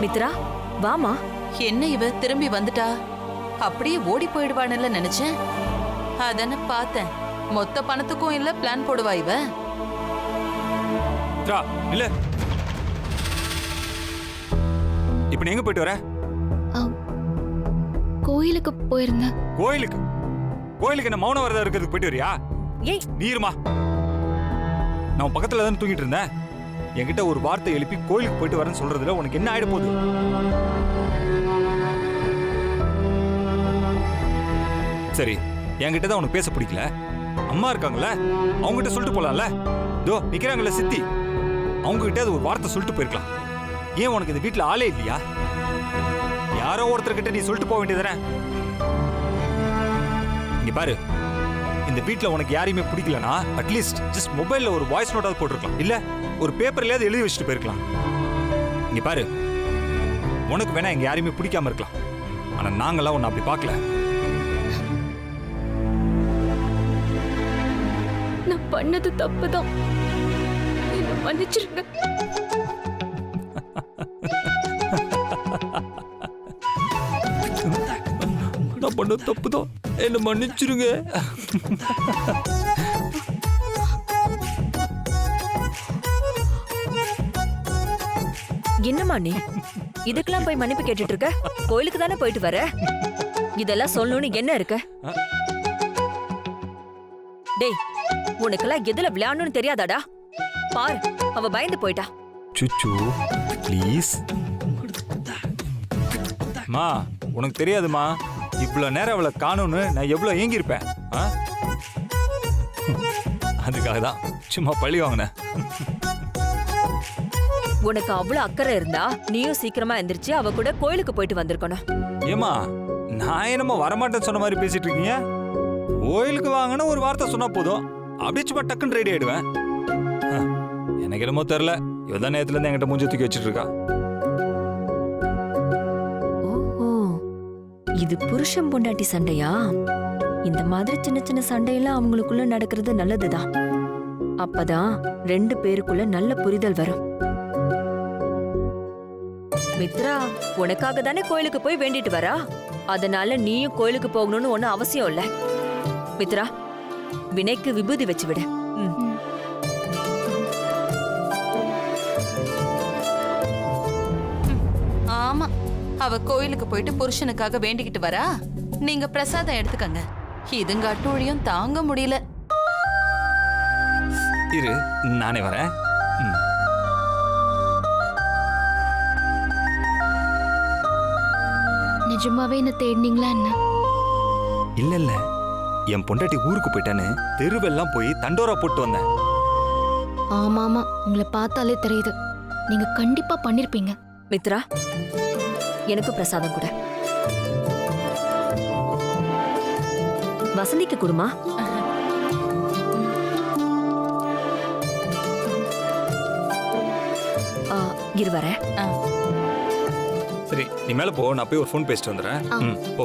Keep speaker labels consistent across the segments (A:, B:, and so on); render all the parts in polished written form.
A: மித்ரா வாமா.
B: என்ன இவ திரும்பி வந்துட்டா? அப்படியே ஓடி போயிடுவான்னு நினைச்சேன். அதான பார்த்தேன். மொத்த பணத்துக்கும் இல்ல பிளான் போடுவா இவ.
C: இல்ல இப்ப நீ எங்க போயிட்டு வர?
D: கோயிலுக்கு போயிருந்தேன்.
C: கோயிலுக்கு? கோயிலுக்கு என்ன மௌன வரதா இருக்கிறதுக்கு போயிட்டு வரியா?
A: ஏய்
C: நீருமா, நான் பக்கத்துல தான் தூங்கிட்டு இருந்தேன். என்கிட்ட ஒரு வார்த்தை எழுப்பி கோயிலுக்கு போயிட்டு வரேன்னு சொல்றதுல உனக்கு என்ன ஆயிட போகுது? சரி, என்கிட்ட தான் உனக்கு பேச பிடிக்கல. அம்மா இருக்காங்கல்ல, அவங்க கிட்ட சொல்லிட்டு போலாம்ல. தோ நிக்கிறாங்கல்ல சித்தி, அவங்க கிட்ட அது ஒரு வார்த்தை சொல்லிட்டு போயிருக்கலாம். ஏன் உனக்கு இந்த வீட்டுல ஆளே இல்லையா? யாரோ ஒருத்தர்கிட்ட நீ சொல்லிட்டு போக வேண்டியதுதானே? இங்க பாரு, இந்த வீட்டுல உனக்கு யாரையுமே பிடிக்கலனா அட்லீஸ்ட் ஜஸ்ட் மொபைல்ல ஒரு வாய்ஸ் நோட்டாவது போட்டிருக்கலாம், இல்ல ஒரு பேப்பர்லயாவது எழுதி வச்சுட்டு போயிருக்கலாம். இங்க பாரு, உனக்கு வேணா எங்க யாரையுமே பிடிக்காம இருக்கலாம், ஆனா நாங்கெல்லாம் உன்னை அப்படி பார்க்கல.
D: நான் பண்ணது தப்புதான், என்ன மன்னிச்சிருங்க.
C: நான் பண்ண தப்புதான், என்ன மன்னிச்சிருங்க.
A: என்னம்மா நீ இதுக்கெல்லாம் போய் மன்னிப்பு கேட்டுட்டு இருக்க? கோயிலுக்கு தானே போயிட்டு வர. இதெல்லாம் சொல்லணும்னு என்ன இருக்கு? டேய், உனக்கெல்லாம் எதுல விளையாடணும்னு தெரியாதாடா? பாரு, அவ பயந்து போயிட்டா.
C: சுச்சு ப்ளீஸ் மா, உனக்கு தெரியாதுமா, இவ்வளவு நேரம் அவளை காணும்னு நான் எவ்வளவு ஏங்கியிருப்பேன். அதுக்காக தான் சும்மா பழி வாங்கினேன்.
A: உனக்கு அவ்வளவு அக்கறை இருந்தா நீயும் சீக்கிரமா எந்திரிச்சு அவ கூட கோயிலுக்கு போயிட்டு வந்திருக்கணும்.
C: ஏமா, நான் என்னமோ வரமாட்டேன்னு சொன்ன மாதிரி பேசிட்டு இருக்கீங்க? கோயிலுக்கு வாங்கன்னு ஒரு வார்த்தை சொன்னா போதும், அப்படியே சும்மா டக்குன்னு ரெடி ஆயிடுவேன். எனக்கு என்னமோ தெரியல, இவதான் நேரத்துல இருந்து என்கிட்ட மூஞ்சி தூக்கி வச்சிட்டு இருக்கா.
A: ஓஹோ, இது புருஷன் பொண்டாட்டி சண்டையா? இந்த மாதிரி சின்ன சின்ன சண்டையெல்லாம் அவங்களுக்குள்ள நடக்கிறது நல்லதுதான். அப்பதான் 2 பேருக்குள்ள நல்ல புரிதல் வரும். மித்ரா, உனக்காக தானே கோயிலுக்கு போய் வேண்டிட்டு வரா, அதனால நீயும் கோயிலுக்கு போகணும்னு ஒன்னும் அவசியம் இல்ல. மித்ரா, வினைக்கு விபூதி வச்சு விடு.
B: ஆமா, அவ கோயிலுக்கு போயிட்டு புருஷனுக்காக வேண்டிக்கிட்டு வரா. நீங்க பிரசாதம் எடுத்துக்கங்க. இதுங்க அட்டூழியம் தாங்க முடியல.
C: இரு, நானே வரேன்.
D: நிஜமாவே என்ன தேடினீங்களா என்ன?
C: இல்ல இல்ல, என் பொண்டாட்டி ஊருக்கு போயிட்டான்னு தெருவெல்லாம் போய் தண்டோரா போட்டு வந்தேன்.
D: ஆமா ஆமா, உங்களை பார்த்தாலே தெரியுது, நீங்க கண்டிப்பா பண்ணிருப்பீங்க.
A: மித்ரா, எனக்கு பிரசாதம் கூட. வசந்திக்கு கொடுமா. இரு வரேன்.
C: சரி, நீ மேல போ, நான் போய் ஒரு ஃபோன் பேசிட்டு வந்துடுறேன். போ.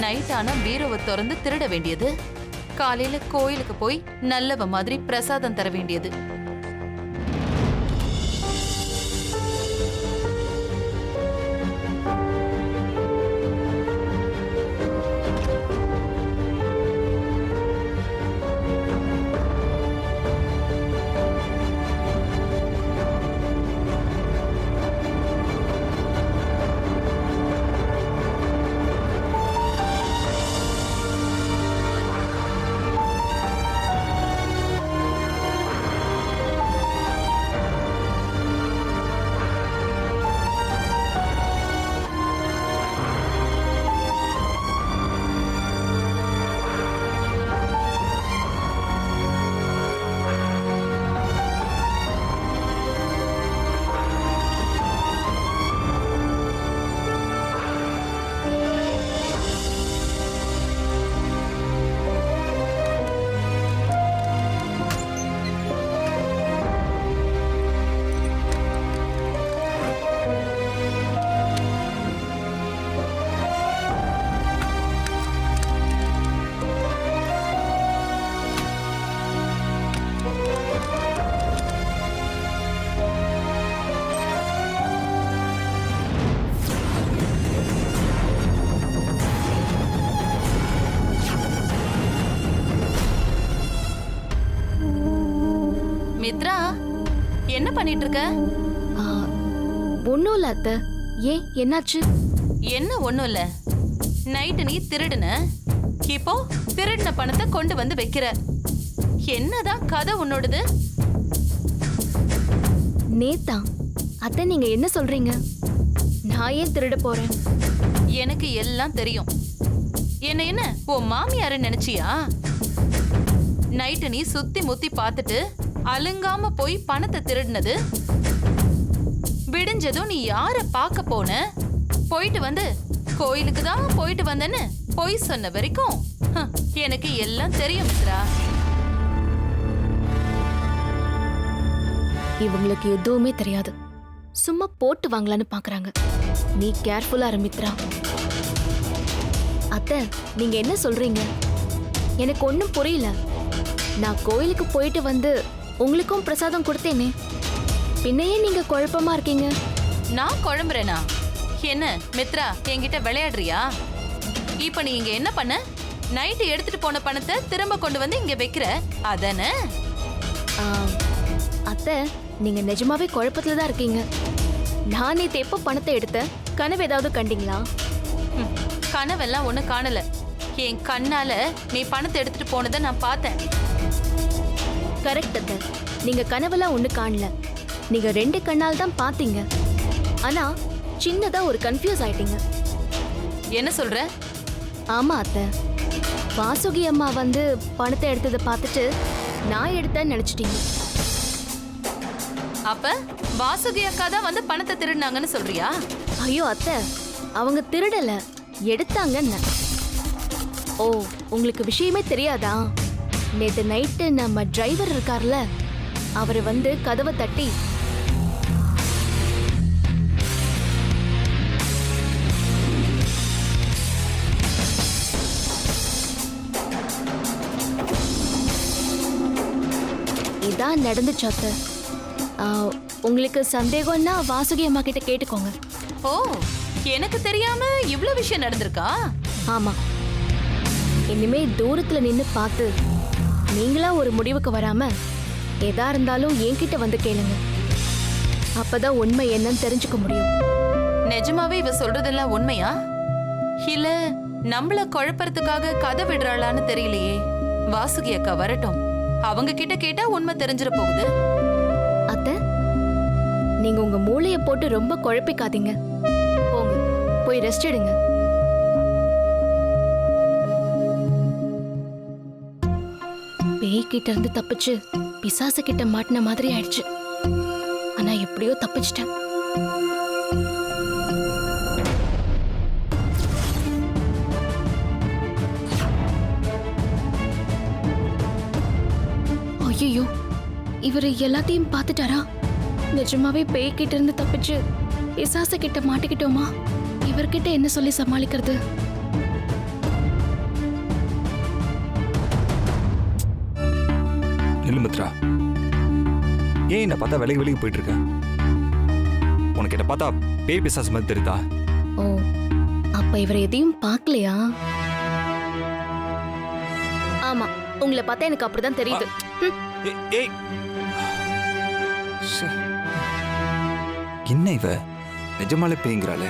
B: நைட் ஆனா பீரோவை திறந்து திருட வேண்டியது, காலையில கோயிலுக்கு போய் நல்லவ மாதிரி பிரசாதம் தர வேண்டியது. பண்ணிட்டு இருக்க?
D: ஒன்றும் இல்லை அத்தை. ஏன் என்னாச்சு?
B: என்ன ஒண்ணும் இல்ல. நைட்டு நீ திருடுன, இப்போ திருடின பணத்தை கொண்டு வந்து வைக்கிற. என்னதான் கதை உன்னோடது?
D: நேத்தா அத்தை, நீங்க என்ன சொல்றீங்க? நான் ஏன் திருட போறேன்?
B: எனக்கு எல்லாம் தெரியும். என்ன உன் மாமியாரு நினைச்சியா? நைட்டு நீ சுத்தி முத்தி பார்த்துட்டு அலுங்காம போய் பணத்தை திருடினது. விடிஞ்சதும் நீ யார பார்க்க போன? போயிட்டு வந்து கோயிலுக்கு தான் போயிட்டு வந்தேன்னு பொய் சொன்ன வரைக்கும் எனக்கு எல்லாம் தெரியும் மித்ரா.
D: இவங்களுக்கு எதுவுமே தெரியாது. சும்மா போட்டு வாங்கலான்னு பாக்குறாங்க. நீ கேர்ஃபுல்லா இரு மித்ரா. அத்தை, நீங்க என்ன சொல்றீங்க? எனக்கு ஒன்றும் புரியல. நான் கோயிலுக்கு போயிட்டு வந்து உங்களுக்கும் பிரசாதம் கொடுத்தேனே, பின்னையே நீங்க குழப்பமா இருக்கீங்க?
B: நான் குழம்புறேனா? என்ன மித்ரா, என்கிட்ட விளையாடுறியா? இப்ப நீ இங்க என்ன பண்ண? நைட்டு எடுத்துட்டு போன பணத்தை திரும்ப கொண்டு வந்து இங்க வைக்கிற, அதானே?
D: ஆ, அத்தை, நீங்க நிஜமாவே குழப்பத்துல தான் இருக்கீங்க. நான் நேத்து எப்போ பணத்தை எடுத்தேன்? கனவு ஏதாவது கண்டீங்களா?
B: கனவெல்லாம் ஒண்ணு காணல. என் கண்ணால நீ பணத்தை எடுத்துட்டு போனதை நான் பார்த்தேன்.
D: கரெக்ட் அத்தை, நீங்க கனவெல்லாம் ஒண்ணு காணல. நீங்க 2 கண்ணால் தான் பாத்தீங்க. ஆனா சின்னதா ஒரு கன்ஃபியூஸ் ஆயிட்டீங்க.
B: என்ன சொல்ற?
D: ஆமா அத்தை, வாசுகி அம்மா வந்து பணத்தை எடுத்ததை பார்த்துட்டு நான் எடுத்தேன்னு நினைச்சிட்டீங்க.
B: அப்ப வாசுகி அக்கா தான் வந்து பணத்தை திருடினாங்கன்னு சொல்றியா?
D: ஐயோ அத்தை, அவங்க திருடல, எடுத்தாங்கன்னு. ஓ, உங்களுக்கு விஷயமே தெரியாதா? நேத்து நைட்டு நம்ம டிரைவர் இருக்கார்ல, அவர் வந்து கதவை தட்டி இதான் நடந்துச்சு அத்தை. உங்களுக்கு சந்தேகம்னா வாசுகி அம்மா கிட்ட கேட்டுக்கோங்க.
B: ஓ, எனக்கு தெரியாம இவ்ளோ விஷயம் நடந்திருக்கா?
D: ஆமா, இனிமே தூரத்துல நின்னு பார்த்து நீங்களா ஒரு முடிவுக்கு வராம எதா இருந்தாலும் என்கிட்ட வந்து கேளுங்க. அப்பதான் உண்மை என்னன்னு தெரிஞ்சுக்க முடியும்.
B: நிஜமாவே இவ சொல்றதெல்லாம் உண்மையா? இல்ல நம்மள குழப்பறதுக்காக கதை விடுறாளான்னு தெரியலையே. வாசுகி அக்கா வரட்டும், அவங்க கிட்ட கேட்டா உண்மை தெரிஞ்சிட போகுது.
D: அத்தை, நீங்க உங்க மூளைய போட்டு ரொம்ப குழப்பிக்காதீங்க. போங்க, போய் ரெஸ்ட் எடுங்க. பேய் கிட்ட இருந்து தப்பிச்சு பிசாசு கிட்ட மாட்டின மாதிரி ஆயிடுச்சு. ஆனா எப்படியோ தப்பிச்சிட்டேன். ஐயோ, இவரு எல்லாத்தையும் பார்த்துட்டாரா? நிஜமாவே பேய் கிட்ட இருந்து தப்பிச்சு பிசாசு கிட்ட மாட்டிக்கிட்டோமா? இவர்கிட்ட என்ன சொல்லி சமாளிக்கிறது?
C: நிலுமித்ரா, ஏன் என்ன பார்த்தா விலகி போயிட்டு இருக்க? உனக்கு என்ன பார்த்தா பேய் பிசாசு மாதிரி தெரியுதா?
D: ஓ, அப்ப இவர் எதையும் பார்க்கலையா? ஆமா, உங்களை பார்த்தா எனக்கு அப்படிதான் தெரியுது.
C: ஏய், என்ன இவ நிஜமாலே பேய்ங்கிறாளே?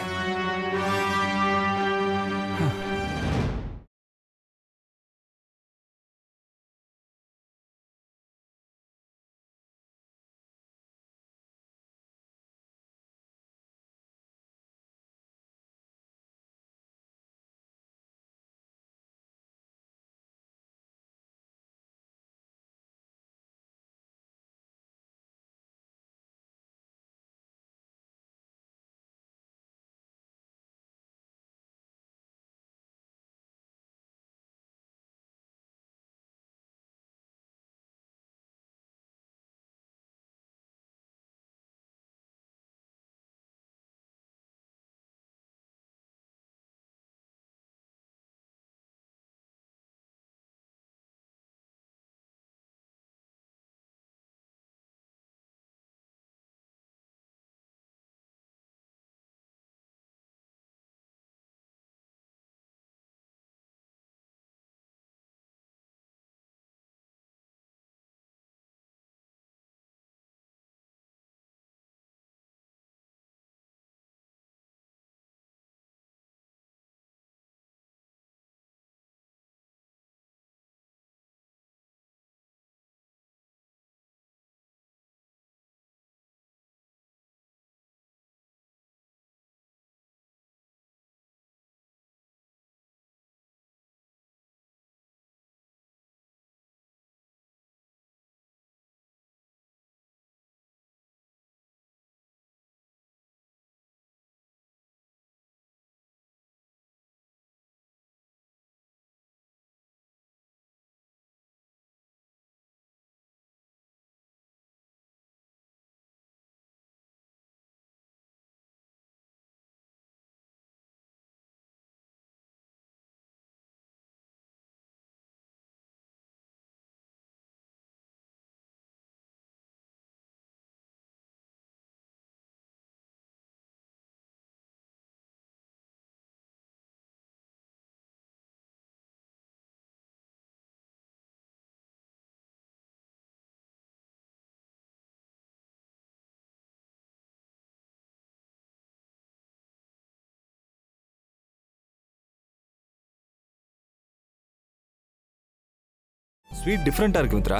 C: ஸ்வீட் டிஃப்ரெண்ட்டாக இருக்கு மித்ரா,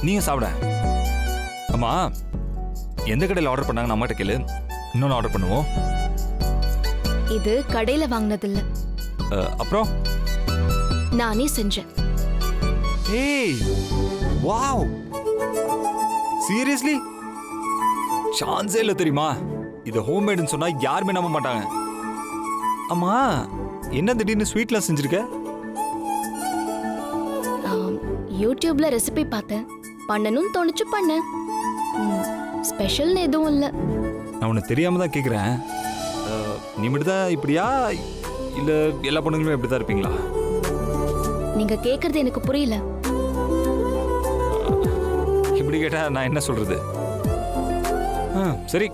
C: நீயும் சாப்பிட. அம்மா எந்த கடையில் ஆர்டர் பண்ணாங்க அம்மாட்ட கேளு, இன்னொன்று ஆர்டர் பண்ணுவோம்.
D: இது கடையில வாங்கினது இல்ல,
C: அப்புறம்
D: நானே செஞ்சேன்.
C: ஏய் வாவ், சீரியஸ்லி சான்ஸே இல்லை தெரியுமா? இது ஹோம்மேடுன்னு சொன்னா யாருமே நம்ப மாட்டாங்க. அம்மா என்ன திடீர்னு ஸ்வீட்லாம் செஞ்சிருக்க?
D: யூடியூப்ல ரெசிபி பார்த்தேன், பண்ணணும்னு தோணுச்சு பண்ணேன். ஸ்பெஷல்னு எதுவும் இல்லை.
C: நான் உனக்கு தெரியாம தான் கேட்குறேன். நீ மட்டும் தான் இப்படியா, இல்லை எல்லா பொண்ணுங்களுமே இப்படி தான் இருப்பீங்களா?
D: நீங்க கேக்குறது எனக்கு புரியல.
C: இப்படி கேட்டா நான் என்ன சொல்றது? சரி,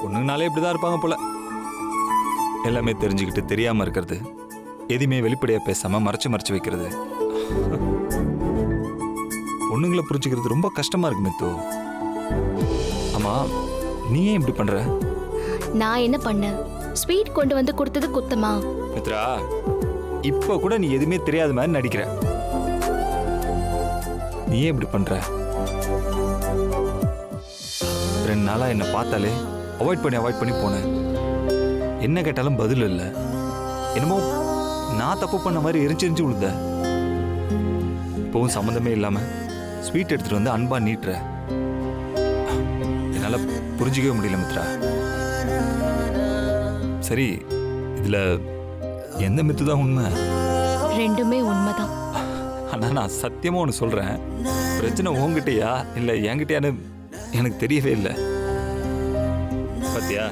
C: பொண்ணுங்கனாலே இப்படி தான் இருப்பாங்க போல. எல்லாமே தெரிஞ்சுக்கிட்டு தெரியாம இருக்கிறது, எதுவுமே வெளிப்படையா பேசாம மறைச்சு மறைச்சு வைக்கிறது. பொண்ணுங்களை புரிஞ்சுக்கிறது ரொம்ப கஷ்டமா இருக்கு மித்து. ஆமா, நீ ஏன் இப்படி பண்ற?
D: நான் என்ன பண்ணேன்? ஸ்வீட் கொண்டு வந்து கொடுத்தது குத்தமா?
C: மித்ரா, இப்ப கூட நீ எதுவுமே தெரியாத மாதிரி நடிக்கிற. நீ ஏன் இப்படி பண்ற? 2 நாளா என்ன பார்த்தாலே அவாய்ட் பண்ணி போனேன். என்ன கேட்டாலும் பதில் இல்லை. என்னமோ நான் தப்பு பண்ண மாதிரி எரிஞ்சு விழுந்த. இப்பவும் சம்மந்தமே இல்லாம ஸ்வீட் எடுத்துட்டு வந்து அன்பா நீட்டுற. என்னால புரிஞ்சிக்கவே முடியல மித்ரா. சரி, இதுல எந்த மித்து தான் உண்மை?
D: ரெண்டுமே உண்மைதான்.
C: ஆனா நான் சத்தியமா ஒன்று சொல்றேன், பிரச்சனை உங்ககிட்டயா இல்லை என்கிட்டயான்னு எனக்கு தெரியவே இல்லை. பாத்தியா,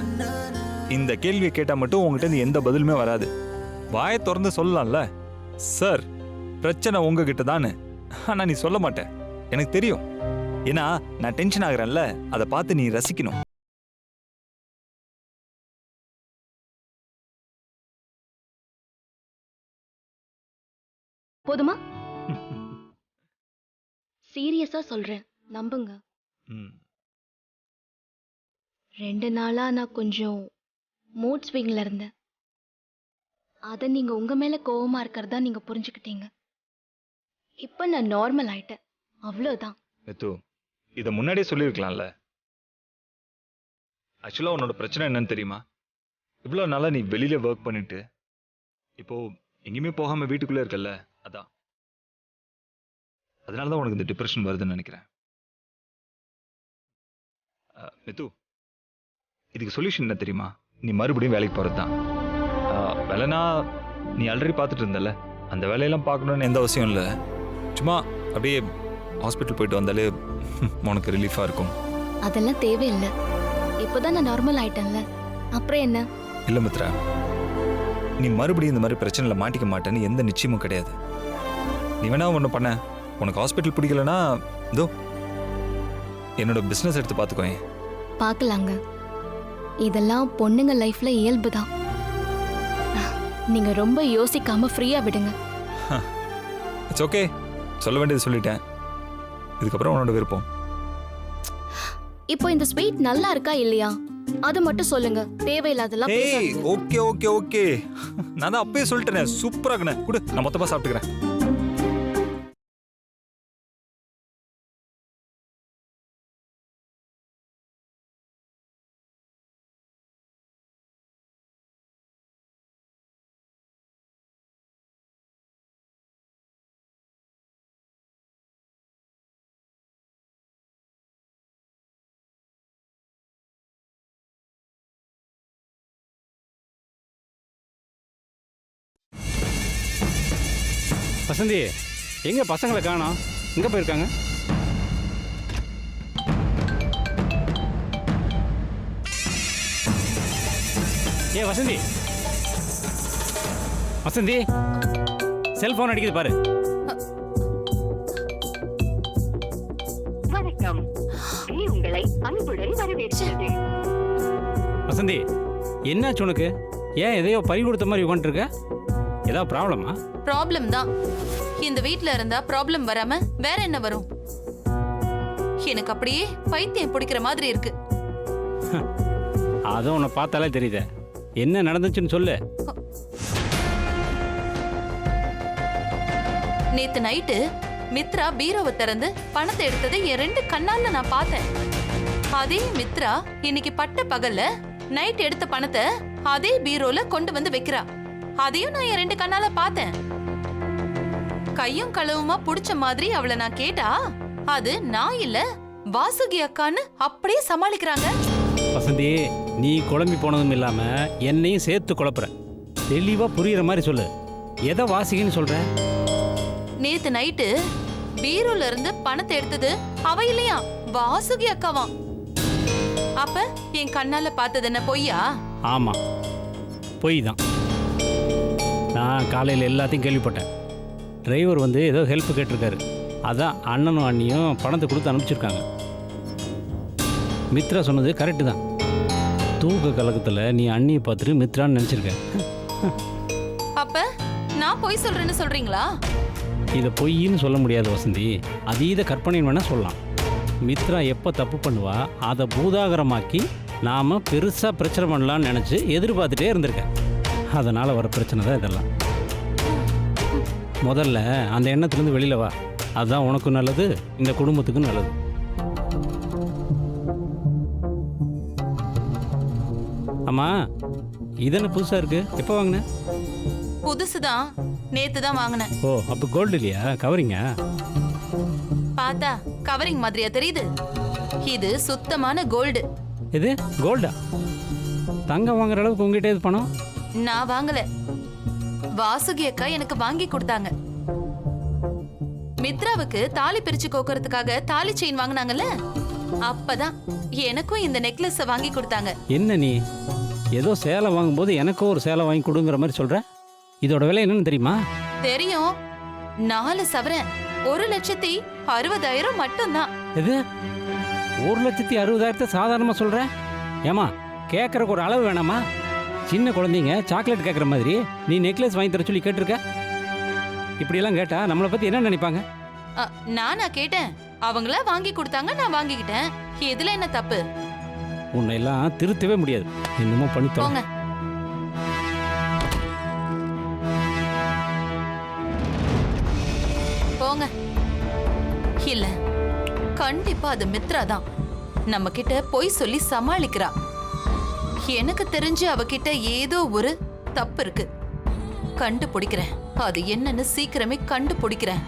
C: இந்த கேள்வியை கேட்டா மட்டும் உங்ககிட்ட இருந்து எந்த பதிலுமே வராது. வாயை திறந்து சொல்லலாம்ல, சார் பிரச்சனை உங்ககிட்ட தானே. ஆனா நீ சொல்ல மாட்டேன், எனக்கு தெரியும். ஏன்னா நான் டென்ஷன் ஆகுறேன்ல, அதை பார்த்து நீ ரசிக்கணும்.
D: போதுமா? சீரியஸா சொல்றேன், நம்புங்க. 2 நாளா நான் கொஞ்சம் மூட் ஸ்விங்ல இருந்தேன். அதை நீங்க உங்க மேல கோவமா இருக்கிறதா நீங்க புரிஞ்சுக்கிட்டீங்க. இப்ப நான் நார்மல் ஆயிட்டேன், அவ்வளவுதான்.
C: மித்து, இதை முன்னாடியே சொல்லியிருக்கலாம்ல. ஆக்சுவலா உன்னோட பிரச்சனை என்னன்னு தெரியுமா? இவ்வளோ நாளா நீ வெளியில ஒர்க் பண்ணிட்டு இப்போ எங்கேயுமே போகாம வீட்டுக்குள்ளே இருக்கல்ல, அதான். அதனால தான் உனக்கு இந்த டிப்ரெஷன் வருதுன்னு நினைக்கிறேன். மித்து, இதுக்கு சொல்யூஷன் என்ன தெரியுமா? நீ மறுபடியும் வேலைக்கு போகிறது தான். வேலைனா நீ ஆல்ரெடி பார்த்துட்டு இருந்தல, அந்த வேலையெல்லாம் பார்க்கணுன்னு எந்த அவசியம் இல்லை. சும்மா அப்படியே ஹாஸ்பிட்டல் போயிட்டு வந்தாலே உனக்கு ரிலீஃபாக இருக்கும்.
D: அதெல்லாம் தேவையில்லை, இப்போதான் நான் நார்மல் ஆயிட்டேன்ல, அப்புறம் என்ன?
C: இல்லை மித்ரா, நீ மறுபடியும் இந்த மாதிரி பிரச்சனையில் மாட்டிக்க மாட்டேன்னு எந்த நிச்சயமும் கிடையாது. நீ வேணா ஒன்று பண்ண, உனக்கு ஹாஸ்பிட்டல் பிடிக்கலன்னா இதோ என்னோட பிஸ்னஸ் எடுத்து பார்த்துக்கோங்க.
D: பார்க்கலாங்க, இதெல்லாம் பொண்ணுங்க லைஃப்ல இயல்பு தான். நீங்க ரொம்ப யோசிக்காம ஃப்ரீயா விடுங்க.
C: இட்ஸ் ஓகே, சொல்ல வேண்டியது சொல்லிட்டேன். இதுக்கப்புறம் உன்னோட விருப்பம்.
D: இப்போ இந்த ஸ்வீட் நல்லா இருக்கா இல்லையா அது மட்டும் சொல்லுங்க, தேவையில்லாதெல்லாம் பேசாதீங்க.
C: ஓகே ஓகே ஓகே, நான் தான் அப்பயே சொல்லிட்டேனே, சூப்பரா இருக்குண்ணே. குடு, நான் மொத்தமா சாப்பிட்டுக்கிறேன்.
E: வசந்தி, எங்க பசங்களை காணோம்? எங்க போயிருக்காங்க? ஏ வசந்தி, வசந்தி, செல்போன் அடிக்குது பாரு.
F: வணக்கம், உங்களை அன்புடன் வரவேற்கிறது.
E: வசந்தி, என்னாச்சு உனக்கு? ஏன் எதையோ பறி கொடுத்த மாதிரி உட்காந்துருக்க? ஏதாவது ப்ராப்ளமா?
B: ப்ராப்ளம் தான். இந்த வீட்ல இருந்தா ப்ராப்ளம் வராம வேற என்ன வரும்? எனக்கு அப்படியே பைத்தியம் பிடிக்கிற மாதிரி இருக்கு.
E: அதுவும் உன்னை பார்த்தாலே தெரியுதே. என்ன நடந்துச்சுன்னு சொல்லு.
B: நேத்து நைட்டு மித்ரா பீரோவை திறந்து பணத்தை எடுத்ததை என் 2 கண்ணால நான் பார்த்தேன். அதே மித்ரா இன்னைக்கு பட்ட பகல்ல நைட் எடுத்த பணத்தை அதே பீரோல கொண்டு வந்து வைக்கிறா. அதையும் நான் என் 2 கண்ணால பார்த்தேன். கையும் களவுமா புடிச்ச மாதிரி அவளை நான் கேட்டா அது நான் இல்ல வாசுகி அக்கான்னு அப்படியே சமாளிக்கிறாங்க.
E: வசந்தி, நீ குழம்பி போனதும் இல்லாம என்னையும் சேர்த்து குழப்புற. தெளிவா புரியுற மாதிரி சொல்லு. எதை வாசிக்கின்னு சொல்ற?
B: நேத்து நைட்டு பீரோல இருந்து பணத்தை எடுத்தது அவ இல்லையா, வாசுகி அக்காவா. அப்ப என் கண்ணால பார்த்தது என்ன பொய்யா?
E: ஆமா, பொய் தான். நான் காலையில் எல்லாத்தையும் கேள்விப்பட்டேன். டிரைவர் வந்து ஏதோ ஹெல்ப் கேட்டிருக்காரு. அதான் அண்ணனும் அண்ணியும் பணத்தை கொடுத்து அனுப்பிச்சிருக்காங்க. மித்ரா சொன்னது கரெக்டு தான். தூக்க கலக்கத்தில் நீ அண்ணியை பார்த்துட்டு மித்ரான்னு நினச்சிருக்க.
B: அப்ப நான் பொய் சொல்றேன்னு சொல்றீங்களா?
E: இதை பொய்ன்னு சொல்ல முடியாது வசந்தி, அதீத கற்பனைன்னு வேணால் சொல்லலாம். மித்ரா எப்போ தப்பு பண்ணுவா அதை பூதாகரமாக்கி நாம் பெருசாக பிரச்சனை பண்ணலான்னு நினச்சி எதிர்பார்த்துட்டே இருந்திருக்கேன். அதனால் வர பிரச்சனை தான் இதெல்லாம். முதல்ல அந்த எண்ணத்துலேருந்து வெளியில் வா. அதுதான் உனக்கும் நல்லது, இந்த குடும்பத்துக்கும் நல்லது. அம்மா, இதென்ன புதுசாக இருக்குது? எப்போ வாங்கின?
B: புதுசுதான், நேத்து தான் வாங்கினேன்.
E: ஓ, அப்போ கோல்டு இல்லையா? கவரிங்க
B: பார்த்தா கவரிங் மாதிரியா தெரியுது? இது சுத்தமான கோல்டு.
E: இது கோல்டா? தங்கம் வாங்குற அளவுக்கு உங்ககிட்ட இது பணம்?
B: நான் வாங்கல, வாசுகி அக்கா எனக்கு வாங்கி கொடுத்தாங்க. மித்ராவுக்கு தாலி பிரிச்சு கோக்கறதுக்காக தாலி செயின் வாங்கினாங்கல்ல, அப்பதான் எனக்கும் இந்த நெக்லஸ் வாங்கி கொடுத்தாங்க.
E: என்ன நீ ஏதோ சேலை வாங்கும்போது எனக்கும் ஒரு சேலை வாங்கி கொடுங்கிற மாதிரி சொல்ற? இதோட விலை என்னன்னு தெரியுமா?
B: தெரியும், 4 சவரன் 1,60,60,000 மட்டும்தான்.
E: எது 1,60,60,000 சாதாரணமாக சொல்ற? ஏமா, கேட்கறக்கு ஒரு அளவு வேணாமா? சின்ன குழந்தைங்க சாக்லேட் கேட்குற மாதிரி நீ நெக்லஸ் வாங்கி தர சொல்லி கேட்டிருக்க. இப்படியெல்லாம் கேட்டா நம்மளை பற்றி என்ன நினைப்பாங்க?
B: நானா கேட்டேன், அவங்கள வாங்கி கொடுத்தாங்க, நான் வாங்கிக்கிட்டேன். இதுல என்ன தப்பு?
E: உன்னை எல்லாம் திருத்தவே முடியாது. என்னமோ பண்ணித்தோம்.
B: போங்க. போங்க. இல்ல, கண்டிப்பா அது மித்ரா தான் நம்ம கிட்ட பொய் சொல்லி சமாளிக்கிறா. எனக்கு தெரிஞ்சு அவகிட்ட ஏதோ ஒரு தப்பு இருக்கு. கண்டுபிடிக்கிறேன், அது என்னன்னு சீக்கிரமே கண்டுபிடிக்கிறேன்.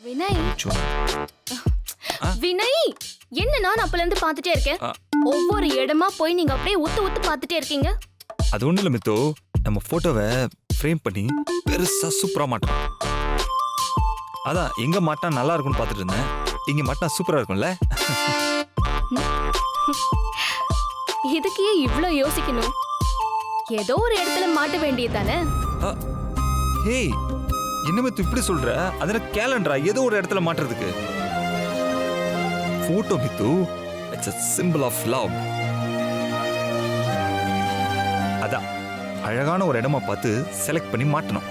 D: வினய், வினய், என்ன நான் அப்பல இருந்து பாத்துட்டே இருக்கேன். ஒவ்வொரு இடமா போய் நீங்க அப்படியே உத்து பாத்துட்டே இருக்கீங்க.
C: அது ஒண்ணு இல்ல மித்து, நம்ம போட்டோவை ஃப்ரேம் பண்ணி பெருசா சூப்பரா மாட்டோம். அதான் எங்க மாட்டா நல்லா இருக்கும்னு பாத்துட்டு இருந்தேன். இங்க மாட்டா சூப்பரா இருக்கும்ல.
D: இதுக்கு ஏன் இவ்ளோ யோசிக்கணும்? ஏதோ ஒரு இடத்துல மாட்ட வேண்டியதானே?
C: ஹேய், என்ன மித்து இப்படி சொல்ற? அதுல கேலண்டரா ஏதோ ஒரு இடத்துல மாட்டுறதுக்கு? போட்டோ மித்து, it's a symbol of love. அதான் அழகான ஒரு இடமா பார்த்து செலக்ட் பண்ணி மாட்டணும்.